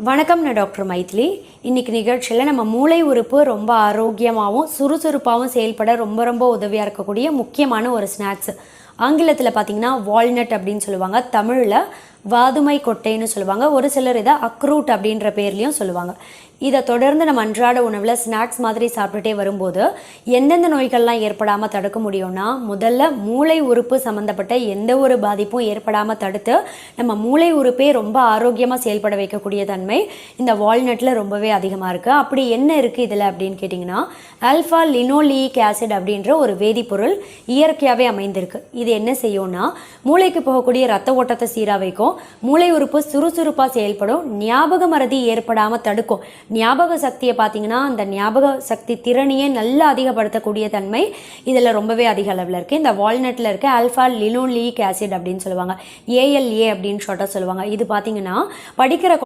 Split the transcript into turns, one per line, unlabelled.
வணக்கம், நான் டாக்டர் மைதிலி. இன்றைக்கி நிகழ்ச்சியில் நம்ம மூளை உறுப்பு ரொம்ப ஆரோக்கியமாகவும் சுறுசுறுப்பாகவும் செயல்பட ரொம்ப ரொம்ப உதவியாக இருக்கக்கூடிய முக்கியமான ஒரு ஸ்நாக்ஸ். ஆங்கிலத்தில் பார்த்திங்கன்னா வால்நட் அப்படின்னு சொல்லுவாங்க, தமிழில் வாதுமை கொட்டைன்னு சொல்லுவாங்க, ஒரு சிலர் இதை அக்ரூட் அப்படின்ற பேர்லேயும் சொல்லுவாங்க. இதை தொடர்ந்து நம்ம அன்றாட உணவில் ஸ்நாக்ஸ் மாதிரி சாப்பிட்டுட்டே வரும்போது எந்தெந்த நோய்கள்லாம் ஏற்படாமல் தடுக்க முடியும்னா, முதல்ல மூளை உறுப்பு சம்மந்தப்பட்ட எந்த ஒரு பாதிப்பும் ஏற்படாமல் தடுத்து நம்ம மூளை உறுப்பே ரொம்ப ஆரோக்கியமாக செயல்பட வைக்கக்கூடிய தன்மை இந்த வால்நட்டில் ரொம்பவே அதிகமாக இருக்குது. அப்படி என்ன இருக்குது இதில் அப்படின்னு கேட்டிங்கன்னா, ஆல்ஃபா லினோலிக் ஆசிட் அப்படின்ற ஒரு வேதிப்பொருள் இயற்கையாகவே அமைந்திருக்கு. இது என்ன செய்யும்னா, மூளைக்கு போகக்கூடிய ரத்த ஓட்டத்தை சீராக வைக்கும், மூளை உறுப்பு சுறுசுறுப்பாக செயல்படும், ஞாபக மறதி ஏற்படாமல் தடுக்கும். ஞாபக சக்தியை பார்த்தீங்கன்னா, அந்த ஞாபக சக்தி திறனையே நல்லா அதிகப்படுத்தக்கூடிய தன்மை இதில் ரொம்பவே அதிக அளவில் இருக்குது. இந்த வால்நட்டில் இருக்க ஆல்ஃபா லினோலிக் ஆசிட் அப்படின்னு சொல்லுவாங்க, ALA அப்படின்னு ஷார்ட்டாக சொல்லுவாங்க. இது பார்த்தீங்கன்னா படிக்கிற